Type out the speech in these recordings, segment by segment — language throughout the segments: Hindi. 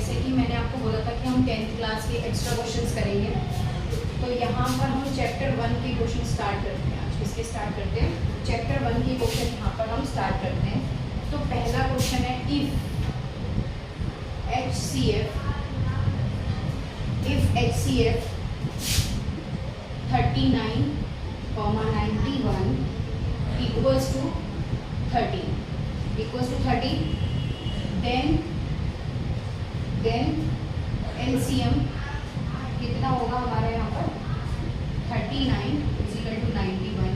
जैसे कि मैंने आपको बोला था कि हम 10th क्लास के एक्स्ट्रा क्वेश्चंस करेंगे, तो यहाँ पर हम चैप्टर 1 के क्वेश्चन स्टार्ट करते हैं। आज किसके स्टार्ट करते हैं? चैप्टर 1 के क्वेश्चन यहाँ पर हम स्टार्ट करते हैं। तो पहला क्वेश्चन है if HCF 39,91 equals to 30, then LCM कितना होगा हमारा यहाँ पर 39 = 91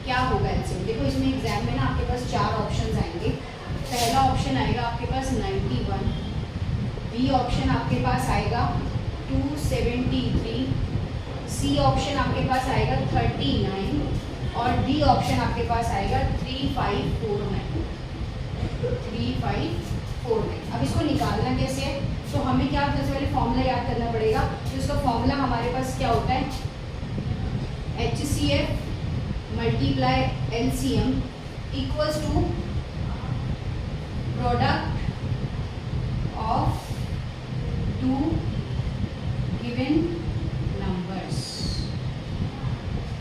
क्या होगा LCM? देखो इसमें एग्जाम में ना आपके पास 4 ऑप्शंस आएंगे। पहला ऑप्शन आएगा आपके पास 91, बी ऑप्शन आपके पास आएगा 273, सी ऑप्शन आपके पास आएगा 39 और डी ऑप्शन आपके पास आएगा 3549। अब इसको निकालना कैसे है? तो हमें क्या सबसे पहले फॉर्मूला याद करना पड़ेगा। तो इसका फॉर्मूला हमारे पास क्या होता है? HCF × LCM equals to product of 2 given numbers.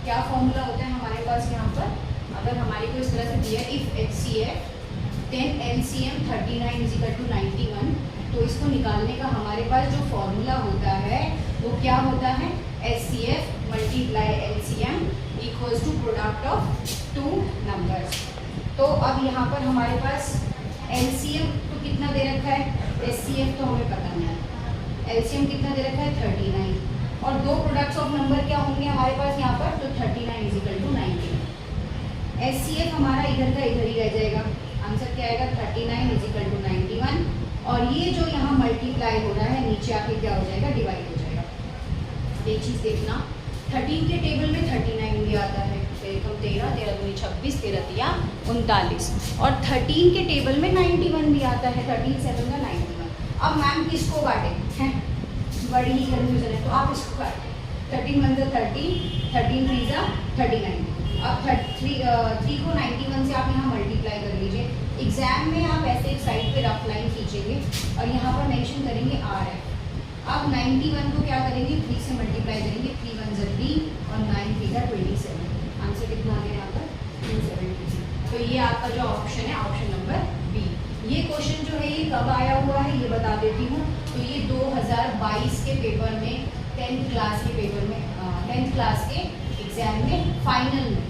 क्या फॉर्मूला होता है हमारे पास यहाँ पर? अगर हमारे को इस तरह से दिया इफ HCF then LCM 39 = 91, तो इसको निकालने का हमारे पास जो फॉर्मूला होता है वो क्या होता है? HCF × LCM equals to product of 2 numbers. तो अब यहाँ पर हमारे पास LCM तो कितना दे रखा है? HCF तो हमें पता नहीं है। LCM कितना दे रखा है? 39 और 2 प्रोडक्ट्स ऑफ नंबर क्या होंगे हमारे पास यहाँ पर? तो 39 = 90। HCF हमारा इधर का इधर ही रह जाएगा। आंसर क्या आएगा? 39 = 91 और ये जो यहाँ मल्टीप्लाई हो रहा है नीचे आके क्या हो जाएगा? डिवाइड हो जाएगा। ये चीज़ देखना, 13 के टेबल में 39 भी आता है, 13 13 दूनी 26, 13 तिया 39 और 13 के टेबल में 91 भी आता है, 13 7 का 91। अब मैम किसको काटे हैं? बड़ी ही कन्फ्यूजन है, तो आप इसको काटें। 13 1 × 30, 13 3 × 39। अब 3 को 91 से आप यहाँ मल्टीप्लाई कर लीजिए। एग्जाम में आप ऐसे एक साइड पे रफ लाइन खींचेंगे और यहाँ पर मेंशन करेंगे RF। अब 91 को क्या करेंगे? 3 से मल्टीप्लाई करेंगे, 3 1 × 3 और 9 3 × 27। आंसर कितना आ गया यहाँ पर? 270। तो ये आपका जो ऑप्शन है, ऑप्शन नंबर बी। ये क्वेश्चन जो है ये कब आया हुआ है ये बता देती हूँ। तो ये 2022 के पेपर में, 10th क्लास के पेपर में, 10th क्लास के एग्जाम में फाइनल में,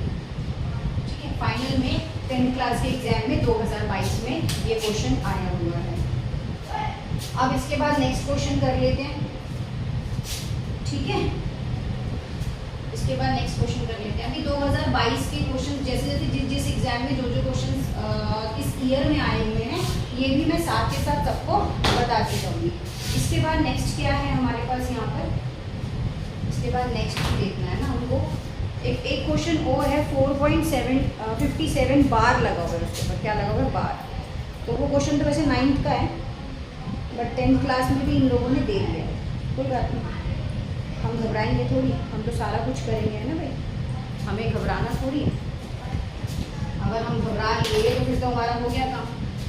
ठीक है, फाइनल में 10th क्लास के एग्जाम में 2022 में ये क्वेश्चन आया हुआ है। अब इसके बाद नेक्स्ट क्वेश्चन कर लेते हैं, ठीक है। इसके बाद नेक्स्ट क्वेश्चन कर लेते हैं। अभी 2022 के क्वेश्चन जैसे जैसे जिस एग्जाम में जो क्वेश्चन किस ईयर में आए हुए हैं ये भी मैं साथ के साथ सबको बताती जाऊँगी। इसके बाद नेक्स्ट क्या है हमारे पास यहाँ पर? इसके बाद नेक्स्ट देखना है ना हमको। एक क्वेश्चन और है 4.57 बार लगा हुआ है उसके ऊपर। क्या लगा हुआ है? बार। तो वो क्वेश्चन तो वैसे 9th का है बट 10th क्लास में भी इन लोगों ने दे दिया है। कोई बात नहीं, हम घबराएंगे थोड़ी, हम तो सारा कुछ करेंगे है ना भाई, हमें घबराना थोड़ी है। अगर हम घबरा लिए तो फिर तो हमारा हो गया काम।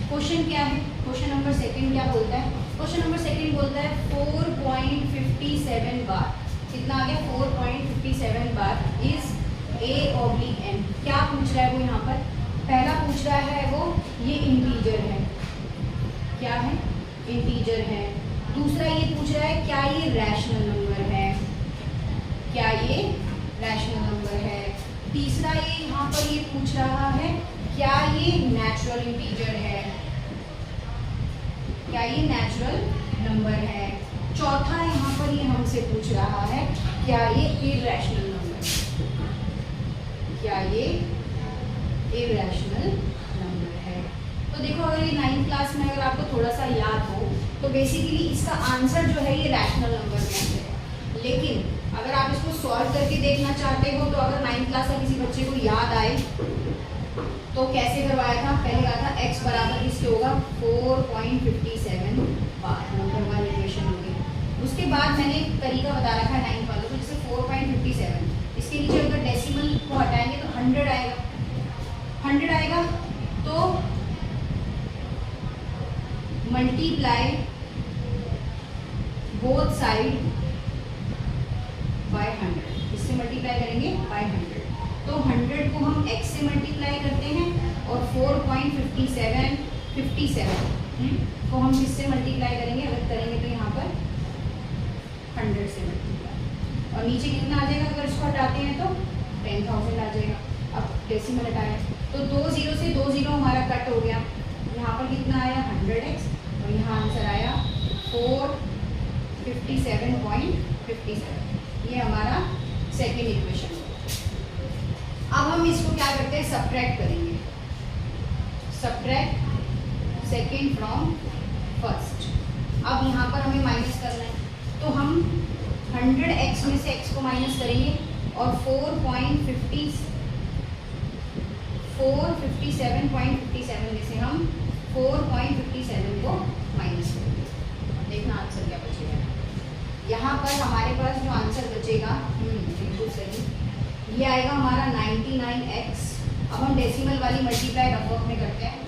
क्वेश्चन क्या है? क्वेश्चन नंबर 2 क्या बोलता है? क्वेश्चन नंबर 2 बोलता है 4.57 बार। कितना आ गया? 4.57 बार इज A/M। क्या पूछ रहा है वो यहाँ पर? पहला पूछ रहा है वो ये इंटीजर है। क्या है? इंटीजर है। दूसरा ये पूछ रहा है क्या ये रैशनल नंबर है? क्या ये रैशनल नंबर है? तीसरा ये यहाँ पर ये पूछ रहा है क्या ये नेचुरल इंटीजर है? क्या ये नेचुरल नंबर है? चौथा यहाँ पर ये हमसे पूछ रहा है क्या ये इरैशनल नंबर है? क्या ये इरैशनल नंबर है? तो देखो अगर ये 9th क्लास में अगर आपको थोड़ा सा याद हो तो बेसिकली इसका आंसर जो है ये रैशनल नंबर में है। लेकिन अगर आप इसको सॉल्व करके देखना चाहते हो तो अगर 9th क्लास का किसी बच्चे को याद आए तो कैसे करवाया था? पहले कहा था x बराबर किसके होगा? 4.57 बार। नंबर 1 इक्वेशन होगी। उसके बाद मैंने तरीका बता रखा है 9th वालों को, जैसे 4.57 इसके नीचे अगर डेसिमल को हटाएंगे तो 100 आएगा। 100 आएगा तो मल्टीप्लाई बोथ साइड बाय 100, इससे मल्टीप्लाई करेंगे बाय 100। तो 100 को हम x से मल्टीप्लाई करते हैं और 4.57 को हम किससे मल्टीप्लाई करेंगे, अगर करेंगे तो यहाँ पर 100 से मल्टीप्लाई, और नीचे कितना आ जाएगा अगर इसको हटाते हैं तो 10,000 आ जाएगा। अब डेसिमल हटाया तो 2 0 से 2 0 हमारा कट हो गया, यहाँ पर कितना आया 100x और यहाँ आंसर आया 457.57। ये हमारा सेकेंड इक्वेशन हो। अब हम इसको क्या करते हैं, सब्ट्रैक्ट करेंगे, सब्ट्रैक्ट सेकेंड फ्रॉम फर्स्ट। अब यहाँ पर हमें माइनस करना है, तो हम 100x में से x को माइनस करेंगे और 457.57 में से हम 4.57 को माइनस करेंगे। देखना आंसर क्या बचेगा। यहाँ पर हमारे पास जो आंसर बचेगा बिल्कुल सही, ये आएगा हमारा 99x। अब हम डेसिमल वाली मल्टीप्लाई रफ में करते हैं,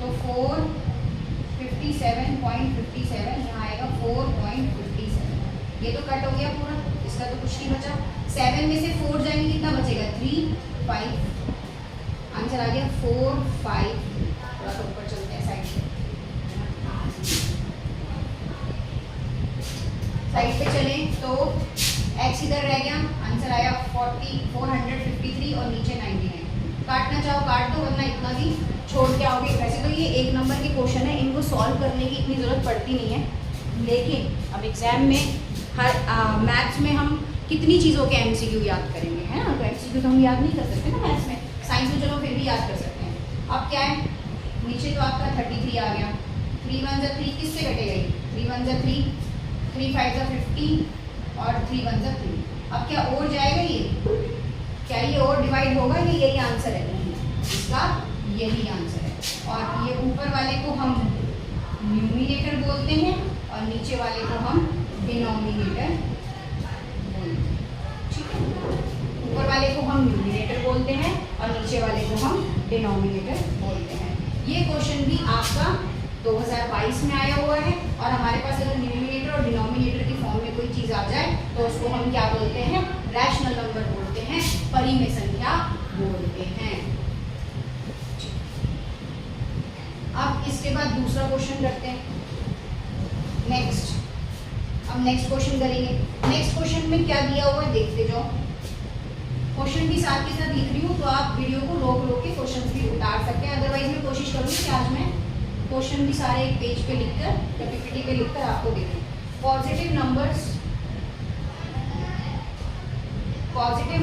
तो 457.57 यहाँ आएगा 4.57। ये तो कट हो गया पूरा, इसका तो कुछ नहीं बचा। 7 में से 4 जाएंगे, कितना बचेगा 3 5, आंसर आ गया 4 5। थोड़ा सा ऊपर चलते हैं साइड पे चलें तो x इधर रह गया, आंसर आया 453 और नीचे 99। काटना चाहो काट दो, वरना इतना भी छोड़ के आओगे। वैसे तो ये 1 नंबर के क्वेश्चन है, इनको सॉल्व करने की इतनी ज़रूरत पड़ती नहीं है, लेकिन अब एग्जाम में हर मैथ्स में हम कितनी चीज़ों के MCQ याद करेंगे, है ना। तो MCQ तो हम याद नहीं कर सकते ना मैथ्स में, साइंस में चलो फिर भी याद कर सकते हैं। अब क्या है, नीचे तो आपका 33 आ गया, 3 1 3 किससे कटेगा, 3 1 3, 3 5 50 और 3 1 3। अब क्या और जाएगा, ये क्या ये और डिवाइड होगा, ये यही आंसर है, नहीं इसका यही आंसर है। और ये ऊपर वाले को हम न्यूमिनेटर बोलते हैं और नीचे वाले को हम डिनोमिनेटर बोलते हैं, ठीक है। ऊपर वाले को हम न्यूमिनेटर बोलते हैं और नीचे वाले को हम डिनोमिनेटर बोलते हैं। ये क्वेश्चन भी आपका 2022 में आया हुआ है, और हमारे पास अगर न्यूमिनेटर और डिनोमिनेटर की फॉर्म में कोई चीज़ आ जाए तो उसको हम क्या बोलते हैं, रैशनल नंबर बोलते हैं, परिमेय संख्या बोलते हैं। अब इसके बाद दूसरा क्वेश्चन करते हैं, नेक्स्ट। अब नेक्स्ट क्वेश्चन करेंगे। नेक्स्ट क्वेश्चन में क्या दिया हुआ है देखते जाओ। क्वेश्चन भी साथ के साथ लिख रही हूँ, तो आप वीडियो को रोक के क्वेश्चन भी उतार सकते हैं। अदरवाइज मैं कोशिश करूँगी कि आज मैं क्वेश्चन भी सारे एक पेज पे लिखकर या PPT पे लिखकर आपको दे दूँ। Positive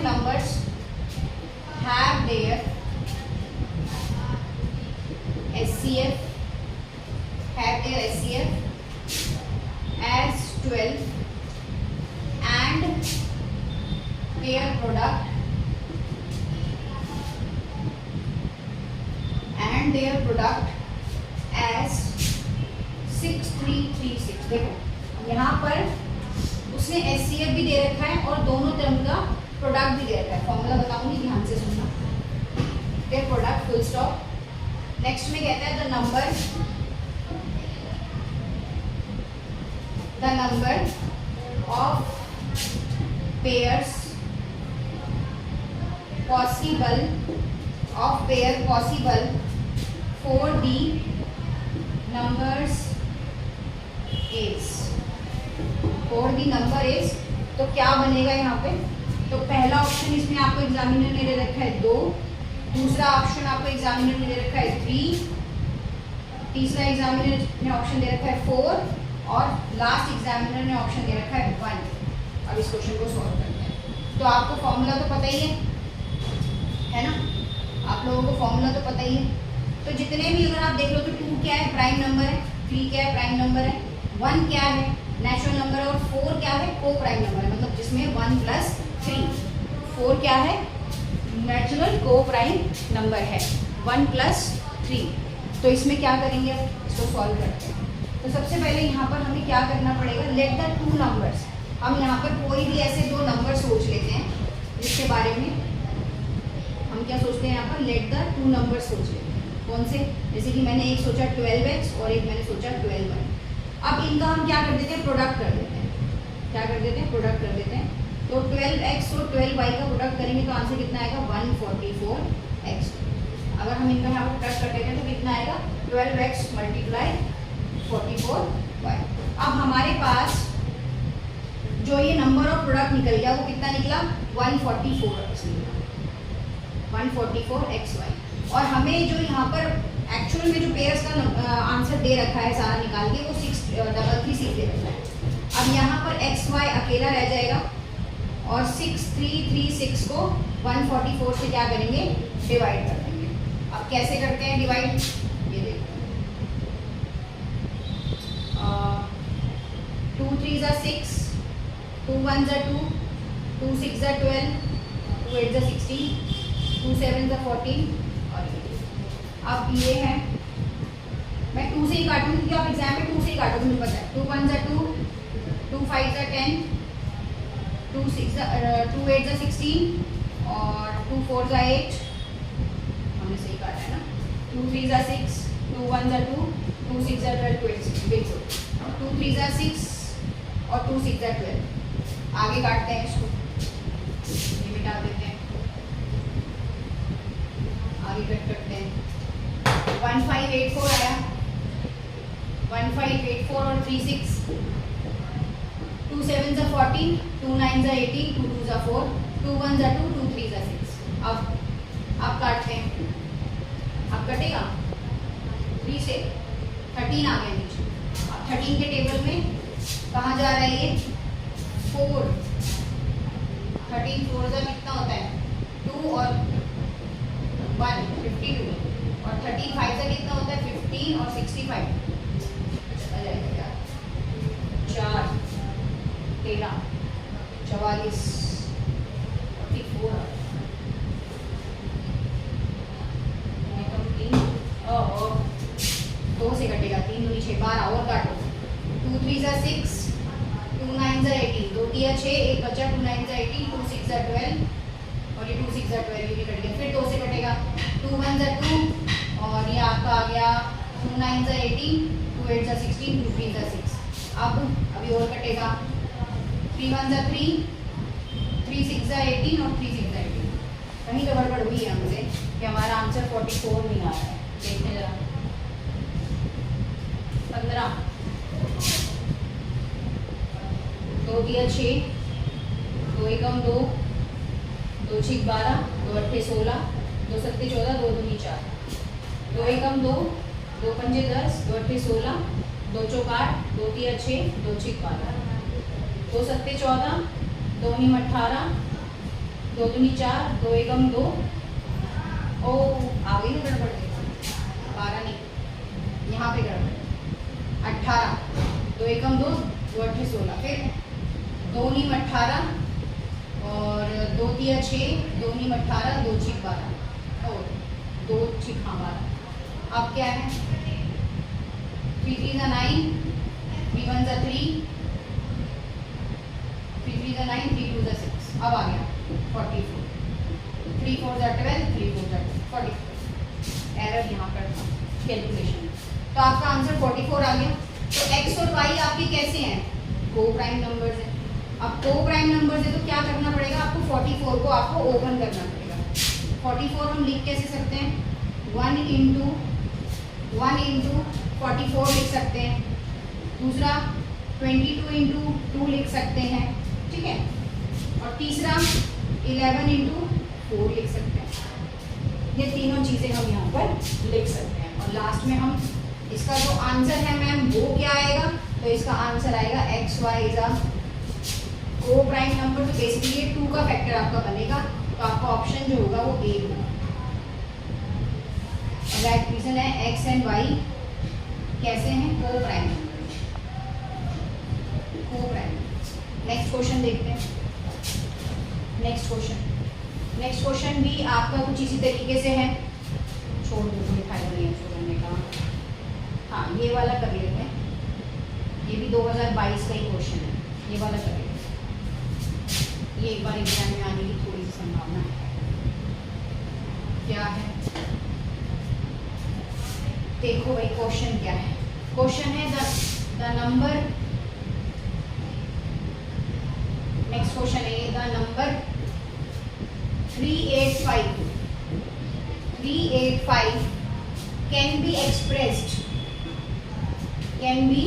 numbers have their SCF as 12 and their product as 6336। देखो यहाँ पर उसने SCF भी दे रखा है और दोनों टर्म का प्रोडक्ट भी दे रखा है। फॉर्मूला बताऊंगी, ध्यान से सुनना। Their product full stop. Next में कहता है the number of pairs possible for the numbers is. तो क्या बनेगा यहाँ पे, तो पहला ऑप्शन इसमें आपको एग्जामिनर ने दे रखा है 2, दूसरा ऑप्शन आपको एग्जामिनर ने दे रखा है 3, तीसरा एग्जामिनर ने ऑप्शन दे रखा है 4 और लास्ट एग्जामिनर ने ऑप्शन दे रखा है 1। अब इस क्वेश्चन को सॉल्व करते हैं। तो आपको फॉर्मूला तो पता ही है ना, आप लोगों को फॉर्मूला तो पता ही है। तो जितने भी अगर आप देख लो तो 2 क्या है, प्राइम नंबर है, 3 क्या है, प्राइम नंबर है, 1 क्या है, नेचुरल नंबर है, और 4 क्या है, को प्राइम नंबर है, मतलब जिसमें 1 + 3। 4 क्या है, नेचुरल को प्राइम नंबर है, 1 + 3। तो इसमें क्या करेंगे, इसको सॉल्व करते हैं। तो सबसे पहले यहाँ पर हमें क्या करना पड़ेगा, लेट द 2 नंबर्स। हम यहाँ पर कोई भी ऐसे 2 नंबर सोच लेते हैं जिसके बारे में हम क्या सोचते हैं, यहाँ पर लेट द 2 नंबर सोच लेते हैं। कौन से, जैसे कि मैंने एक सोचा 12x और एक मैंने सोचा 12y। अब इनका हम क्या कर देते हैं, प्रोडक्ट कर देते हैं। क्या कर देते हैं, प्रोडक्ट कर देते हैं। तो 12x और 12y का प्रोडक्ट करेंगे तो आंसर कितना आएगा, 144x। अगर हम इनका यहाँ पर प्रोडक्ट कर देते हैं तो कितना आएगा, 12x मल्टीप्लाई 44y। अब हमारे पास जो ये नंबर ऑफ प्रोडक्ट निकल गया वो कितना निकला, 144x निकला, 144xy। और हमें जो यहाँ पर एक्चुअल में जो पेयर्स का आंसर दे रखा है सारा निकाल के, वो 633 दे रखा है। अब यहाँ पर xy अकेला रह जाएगा और 6336 को 144 से क्या करेंगे, डिवाइड कर देंगे। अब कैसे करते हैं डिवाइड, ये देखते हैं। 2 3 ज़ा 6, 2 1 ज़ा 2, 2 6 ज़ा 12, 2 8 ज़ा 16, 2 7 ज़ा 14। और अब ये है, मैं 2 से ही काटूंगी क्योंकि आप एग्जाम में 2 से ही काटोगे, मुझे पता है। 2 1 ज़ा 2, 2 5 ज़ा 10, 2 8 ज़ा 16 और 2 4 ज़ा 8। हमने सही काटा है ना। 2 3 ज़ा 6, 2 1 ज़ा 2, 2 6 ज़ा 12, 26। बिल्कुल, 2 3 ज़ा 6 और 2 6 ज़ा 12। आगे काटते हैं इसको, ये मिटा देते हैं, आगे कट करते हैं। 1584 आया, 1584 और 36, 2 7 ज़ा 14, 2 9 ज़ा 18, 2 2 ज़ा 4, 2 1 ज़ा 2, 2 3 ज़ा 6। अब काटते हैं, अब कटेगा 3 से 13 आ गया नीचे। अब 13 के टेबल में कहाँ जा रहा है ये, 4। 13 4 ज़ा कितना होता है, 2 और 1 52, और 13 5 ज़ा कितना होता है, 15 और 65। चला जाएगा क्या, 4 13 44 44। और 2 से कटेगा, 3 दूनी 6, 12 और काटो। 2 3 ज़ा 6, 2 9 ज़ा 18, 2 3 6, एक बचा, 2 9 ज़ा 18, 2 6 ज़ा 12 और ये 2 6 ज़ा 12, ये भी कट गया। फिर 2 से कटेगा, 2 1 ज़ा 2 और ये आपका आ गया 2 9 ज़ा 18, 2 8 ज़ा 16, 2 3 ज़ा 6। अब अभी और कटेगा, 3 1 ज़ा 3, 3 6 ज़ा 18 और 3 6 ज़ा 18। कहीं तो गड़बड़ हुई है हमसे कि हमारा आंसर 44 नहीं आ रहा है। देखते जरा, 15, 2 दिया 6, 2 एकम 2, 2 6 12, 2 8 16, 2 7 14, 2 दूनी 4, 2 एकम 2, 2 पंजे 10, 2 8 16, 2 चौक 8, 2 तिया 6, 2 6 12, 2 7 14, 2 नीम 18, 2 दूनी 4, 2 एकम 2। ओ आ गई ना गड़बड़, 12 नहीं, यहाँ पे गड़बड़, 18, 2 एकम 2, 2 8 16, फिर 2 नीम 18 और 2 तिया 6, 2 नीम 18, 2 6 12 और 2 6 हाँ 12। अब क्या है, 3 3 ज़ा 9, 3 1 ज़ा 3, 3 3 ज़ा 9, 3 2 ज़ा 6। अब आ गया 44, 3 4 ज़ा 12, 3 4 ज़ा 44। एरर यहाँ पर था कैलकुलेशन। तो आपका आंसर 44 आ गया। तो x और y आपके कैसे हैं, को प्राइम नंबर्स हैं। अब को प्राइम नंबर्स है तो क्या करना पड़ेगा आपको, 44 को आपको ओपन करना पड़ेगा। 44 हम लिख कैसे सकते हैं, 1 इंटू 44 लिख सकते हैं। दूसरा 22 इंटू 2 लिख सकते हैं, ठीक है। और तीसरा 11 इंटू 4 लिख सकते हैं। ये तीनों चीज़ें हम यहाँ पर लिख सकते हैं। और लास्ट में हम इसका जो आंसर है मैम वो क्या आएगा, तो इसका आंसर आएगा एक्स वाई इज अ को प्राइम नंबर। तो बेसिकली ये 2 का फैक्टर आपका बनेगा, तो आपका ऑप्शन जो होगा वो ए होगा। राइट रीजन है एक्स एंड वाई कैसे हैं, को प्राइम नंबर, को प्राइम। नेक्स्ट क्वेश्चन देखते हैं। नेक्स्ट क्वेश्चन भी आपका कुछ इसी तरीके से है। छोड़ दो, दिखाई नहीं है छोड़ने का। हाँ ये वाला कर लेते हैं, ये भी 2022 का ही क्वेश्चन है, ये वाला कर लेते हैं। ये एक बार एग्जाम में आने की थोड़ी सी संभावना है। क्या है देखो भाई, क्वेश्चन क्या है। क्वेश्चन है द नंबर नेक्स्ट क्वेश्चन है the number 385 can be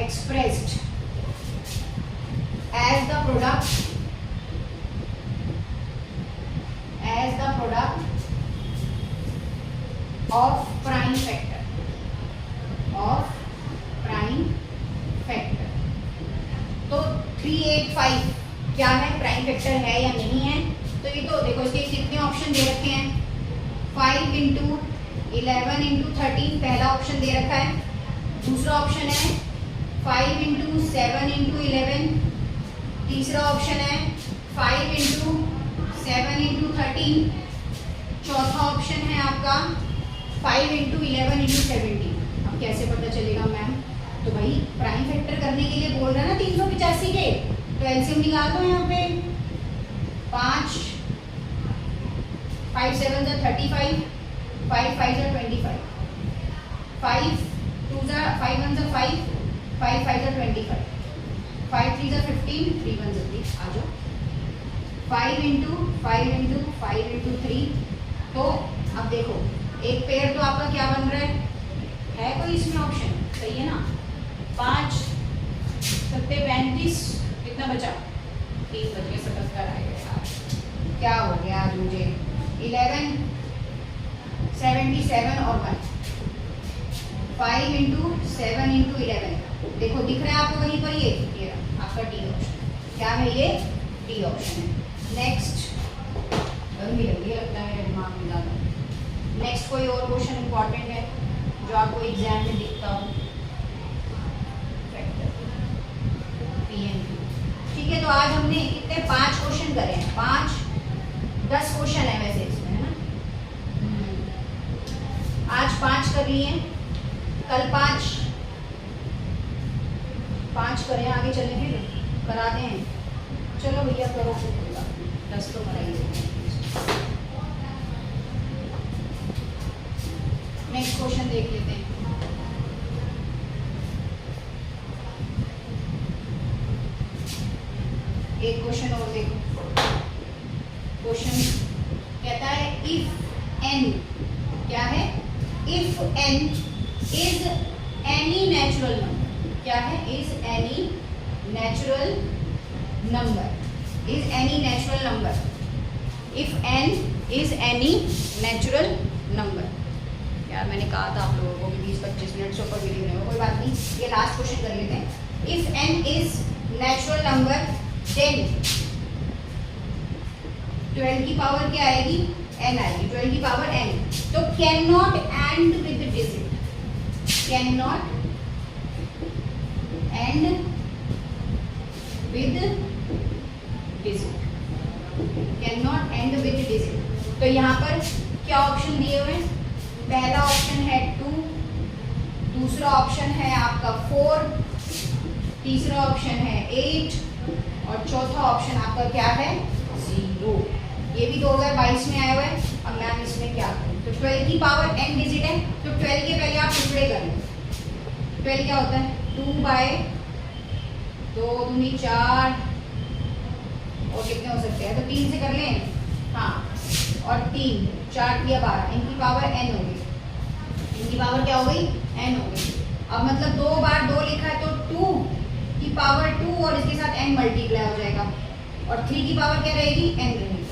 expressed as the product of prime factor तो 385 क्या है, प्राइम फैक्टर है या नहीं है? तो ये तो देखो इसके कितने ऑप्शन दे रखे हैं, 5 इंटू 11 इंटू 13 पहला ऑप्शन दे रखा है, दूसरा ऑप्शन है 5 इंटू 7 इंटू 11, तीसरा ऑप्शन है 5 इंटू 7 इंटू 13, चौथा ऑप्शन है आपका 5 इंटू 11 इंटू 17। अब कैसे पता चलेगा मैम? तो भाई प्राइम फैक्टर करने के लिए बोल रहा है ना 385 के, तो एलसीएम निकाल दो यहाँ पे, 5 7 जा 35, 5 5 जा 25, 5 2 जा 5 1 जा 5, 5 5 जा 25, 5 3 जा 15, 3 1 जा 3, आ जाओ 5 इंटू 5 इंटू 5 इंटू 3। तो अब देखो एक पेयर तो आपका क्या बन रहा है कोई इसमें ऑप्शन? सही है ना, 5 सत्ते 35, कितना बचा? 3 बच के 77 आएगा यार, क्या हो गया आज मुझे? 11 77 और 1, 5 इंटू 7 इंटू 11, देखो दिख रहा है आपको वहीं पर, ये आपका डी ऑप्शन। क्या है ये? डी ऑप्शन है। नेक्स्ट, लंबी लगता है दिमाग में ज़्यादा। नेक्स्ट कोई और क्वेश्चन इंपॉर्टेंट है जो आपको एग्जाम में दिखता हो? ठीक है, तो आज हमने कितने 5 क्वेश्चन करे हैं, 10 क्वेश्चन है वैसे इसमें, है ना? आज 5 कर लिए, कल 5 करें, आगे चले फिर कराते हैं। चलो भैया करो, 10 तो कराइए। नेक्स्ट क्वेश्चन देख लेते हैं। एक क्वेश्चन और देखो, क्वेश्चन कहता है इफ n, क्या है? If n is any natural number, क्या है? Is any natural number, is any natural number, if n is any natural number. यार मैंने कहा था आप लोगों को 20-25 मिनट से ऊपर वीडियो नहीं हो, कोई बात नहीं, ये लास्ट क्वेश्चन कर लेते हैं। If n is natural number then 12 की पावर क्या आएगी? n आएगी, 12 की पावर n। तो can not end with digit, can not end with digit, can not end with digit. तो यहाँ पर क्या ऑप्शन दिए हुए हैं? पहला ऑप्शन है 2, दूसरा ऑप्शन है आपका 4, तीसरा ऑप्शन है 8 और चौथा ऑप्शन आपका क्या है? 0। ये भी 2022 में आया हुआ है। अब मैम इसमें क्या करूँ? तो 12 की पावर n डिजिट है, तो 12 के पहले आप टुकड़े कर लें। 12 क्या होता है? 2/2 दूनी 4, और कितने हो सकते हैं? तो 3 से कर लें, हाँ, और 3 4 दिया 12, इनकी पावर n हो गई, इनकी पावर क्या हो गई? n हो गई। अब मतलब 2 बार 2 लिखा है तो 2 की पावर 2 और इसके साथ n मल्टीप्लाई हो जाएगा, और 3 की पावर क्या रहेगी? n रहेगी।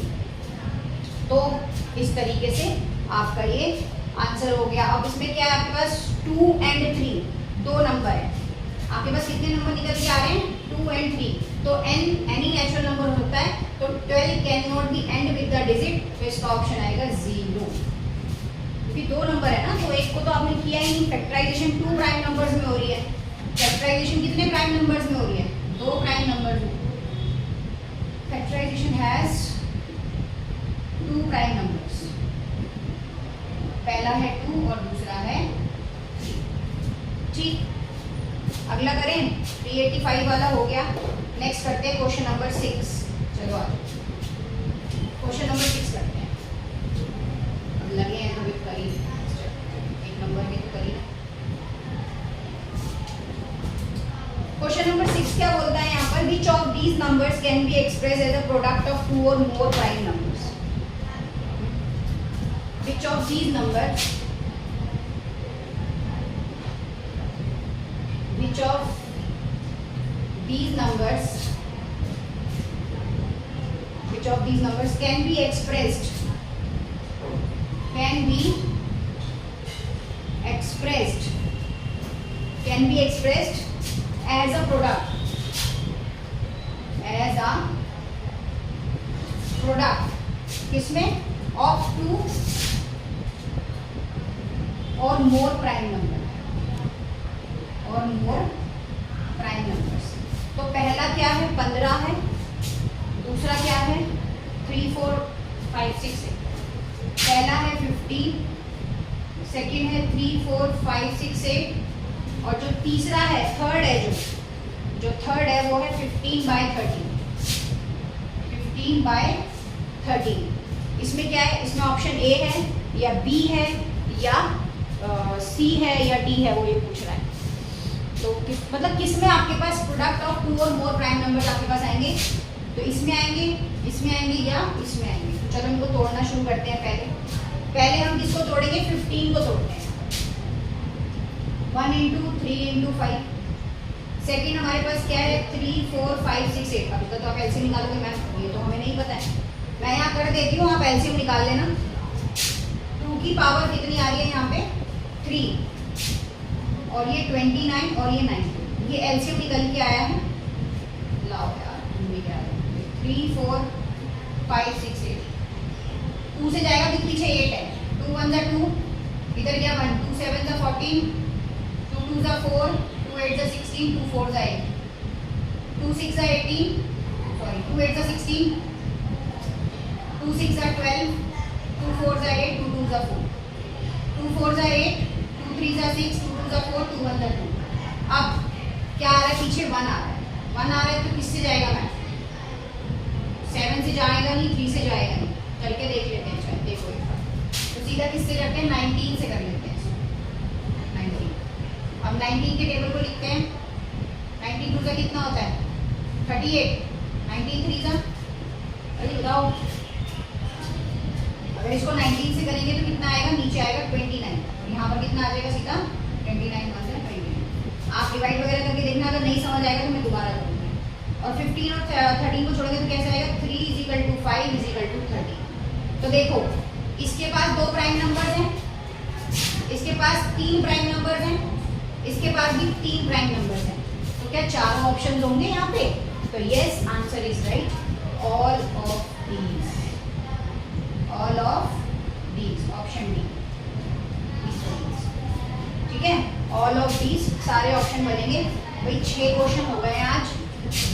तो इस तरीके से आपका ये आंसर हो गया। अब इसमें क्या है आपके पास? 2 and 3 दो नंबर है, आपके पास कितने नंबर निकल के आ रहे हैं? 2 and 3। तो n एनी नेचुरल नंबर होता है, तो 12 can not be and with the digit, तो इसका ऑप्शन आएगा 0, क्योंकि 2 नंबर है ना, तो एक को तो आपने किया ही नहीं। फैक्टराइजेशन 2 प्राइम नंबर्स में हो रही है, फैक्टराइजेशन कितने प्राइम नंबर्स में हो रही है? 2 प्राइम नंबर्स में। फैक्टराइजेशन हैज 2 प्राइम नंबर्स, पहला है 2 और दूसरा है 3। ठीक, अगला करें, 385 वाला हो गया। नेक्स्ट करते हैं क्वेश्चन नंबर 6। चलो आ क्वेश्चन नंबर 6 करते हैं। अब लगे हैं तो भी करी, एक नंबर में तो करी। क्वेश्चन नंबर 6 क्या बोलता है यहाँ पर? these numbers can be expressed as a product of two or more prime numbers? Which of these numbers? Which of these numbers? Which of these numbers can be expressed? Can be expressed? Can be expressed as a product? As a product किसमें? Of two or more prime number और more prime numbers. तो पहला क्या है? 15 है. दूसरा क्या है? 3, 4, 5, 6 है. पहला है 15, सेकेंड है 3, 4, 5, 6, 8 और जो तीसरा है थर्ड है जो थर्ड है वो है 15/13. 15/13. इसमें क्या है? इसमें ऑप्शन ए है या बी है या सी है या डी है, वो ये पूछ रहा है. तो मतलब किस में आपके पास प्रोडक्ट ऑफ टू और मोर प्राइम नंबर्स आपके पास आएंगे? तो इसमें आएंगे, इसमें आएंगे या इसमें आएंगे. तो चलो इनको तोड़ना शुरू करते हैं. पहले हम किसको तोड़ेंगे? 15 को तोड़ते हैं. 1 × 3 × 5. सेकेंड हमारे पास क्या है? 3, 4, 5, 6, 8. अभी तो आप एलसीएम निकालोगे मैम, ये तो हमें नहीं पता है. मैं यहाँ कर देती हूँ, आप एलसीएम निकाल लेना. 2 की पावर कितनी आ रही है यहाँ पे? 3 और ये 29 और ये 9. ये एलसीएम निकल के आया है. लाओ यार, क्या है? 3, 4, 5, 6, 8. 2 से जाएगा तो पीछे 8 है. 2 1 × 2, इधर क्या 1, 2 7 × 14, 2 2 × 4, 2 8 × 16, 2 4 × 8, 2 6 × 18, सॉरी 2 8 × 16, 2 6 × 12, 2 4 × 8, 2 2 × 4, 2 4 × 8, 2 3 × 6, 2 2 × 4, 2 1 × 2. अब क्या आ रहा है? पीछे 1 आ रहा है. 1 आ रहा है तो किससे जाएगा मैम? 7 से जाएगा नहीं, 3 से जाएगा नहीं. करके देख लेते हैं. शायद देखो एक बार. तो सीधा किससे करते हैं? 19 से कर लेते हैं. 19. अब 19 के टेबल को लिखते हैं. 19 2 का कितना होता है? 38. 19 3 का, अरे बताओ. अगर इसको 19 से करेंगे तो कितना आएगा? नीचे आएगा 29. और यहाँ पर कितना आ जाएगा? सीधा 29 1 से 29. आप डिवाइड वगैरह करके देखना. अगर नहीं समझ आएगा तो मैं दोबारा करूँगी. और 15 और 13 को छोड़ेंगे तो कैसे आएगा? 3 = 5 = 30. तो देखो, इसके पास 2 प्राइम नंबर्स हैं, इसके पास 3 प्राइम नंबर्स हैं, इसके पास भी 3 प्राइम नंबर्स हैं. तो क्या चारों ऑप्शंस होंगे यहाँ पे? तो yes, answer is right. All of these. All of these, option D. ठीक है, ऑल ऑफ दीज सारे ऑप्शन बनेंगे. भाई 6 क्वेश्चन हो गए आज.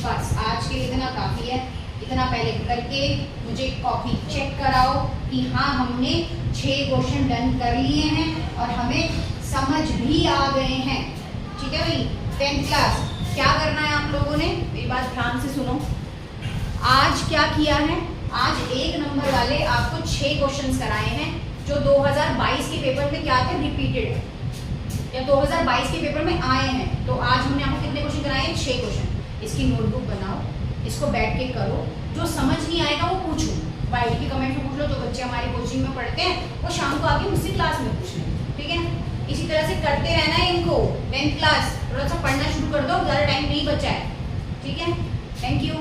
बस आज के लिए इतना काफ़ी है. इतना पहले करके मुझे कॉपी चेक कराओ कि हाँ हमने 6 क्वेश्चन डन कर लिए हैं और हमें समझ भी आ गए हैं. ठीक है भाई. 10th क्लास क्या करना है आप लोगों ने? मेरी बात ध्यान से सुनो. आज क्या किया है? आज 1 नंबर वाले आपको 6 क्वेश्चंस कराए हैं जो 2022 के पेपर में क्या थे? रिपीटेड है या 2022 के पेपर में आए हैं. तो आज हमने आपको कितने क्वेश्चन कराए हैं? 6 क्वेश्चन. इसकी नोटबुक बनाओ, इसको बैठ के करो. जो समझ नहीं आएगा वो पूछो, वाइट के कमेंट में पूछ लो. जो बच्चे हमारे कोचिंग में पढ़ते हैं वो शाम को आके मुझसे क्लास में पूछ लें. ठीक है, इसी तरह से करते रहना है इनको. 10th क्लास थोड़ा सा पढ़ना शुरू कर दो, ज़्यादा टाइम नहीं बचा है. ठीक है, थैंक यू.